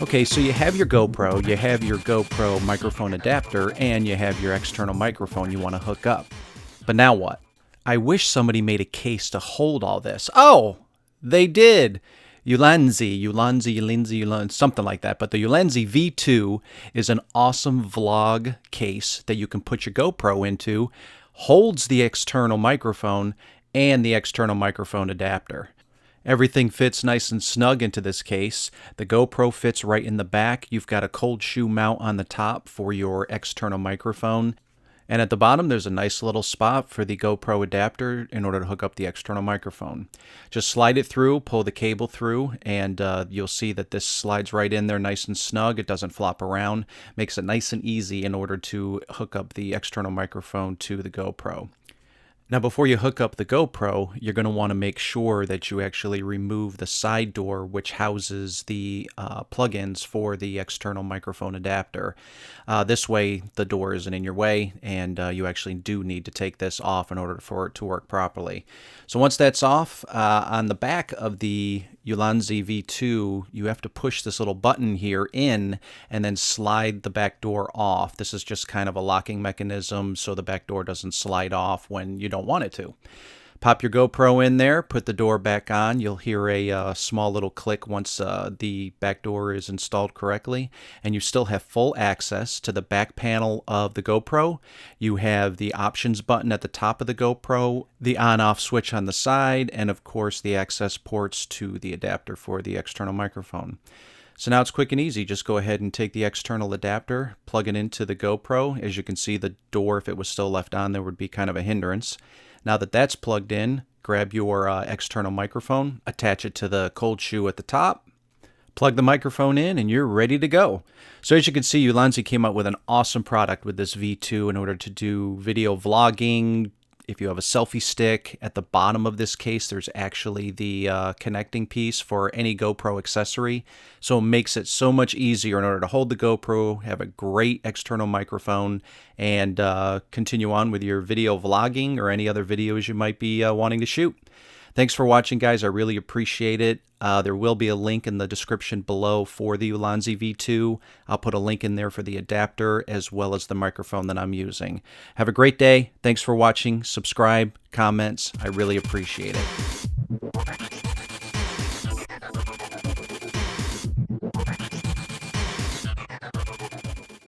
Okay, so you have your GoPro, you have your GoPro microphone adapter, and you have your external microphone you want to hook up. But now what? I wish somebody made a case to hold all this. Oh, they did. Ulanzi, something like that. But the Ulanzi V2 is an awesome vlog case that you can put your GoPro into, holds the external microphone and the external microphone adapter. Everything fits nice and snug into this case. The GoPro fits right in the back. You've got a cold shoe mount on the top for your external microphone. And at the bottom, there's a nice little spot for the GoPro adapter in order to hook up the external microphone. Just slide it through, pull the cable through, and you'll see that this slides right in there nice and snug. It doesn't flop around. Makes it nice and easy in order to hook up the external microphone to the GoPro. Now, before you hook up the GoPro, you're going to want to make sure that you actually remove the side door which houses the plugins for the external microphone adapter. This way, the door isn't in your way, and you actually do need to take this off in order for it to work properly. So once that's off, on the back of the Ulanzi V2, you have to push this little button here in and then slide the back door off. This is just kind of a locking mechanism so the back door doesn't slide off when you don't want it to. Pop your GoPro in there, put the door back on. You'll hear a small little click once the back door is installed correctly, and you still have full access to the back panel of the GoPro. You have the options button at the top of the GoPro, the on-off switch on the side, and of course the access ports to the adapter for the external microphone. So now it's quick and easy. Just go ahead and take the external adapter, plug it into the GoPro. As you can see, the door, if it was still left on, there would be kind of a hindrance. Now that that's plugged in, grab your external microphone, attach it to the cold shoe at the top, plug the microphone in, and you're ready to go. So as you can see, Ulanzi came out with an awesome product with this V2 in order to do video vlogging. If you have a selfie stick, at the bottom of this case, there's actually the connecting piece for any GoPro accessory. So it makes it so much easier in order to hold the GoPro, have a great external microphone, and continue on with your video vlogging or any other videos you might be wanting to shoot. Thanks for watching, guys. I really appreciate it. There will be a link in the description below for the Ulanzi V2. I'll put a link in there for the adapter as well as the microphone that I'm using. Have a great day. Thanks for watching. Subscribe, comments. I really appreciate it.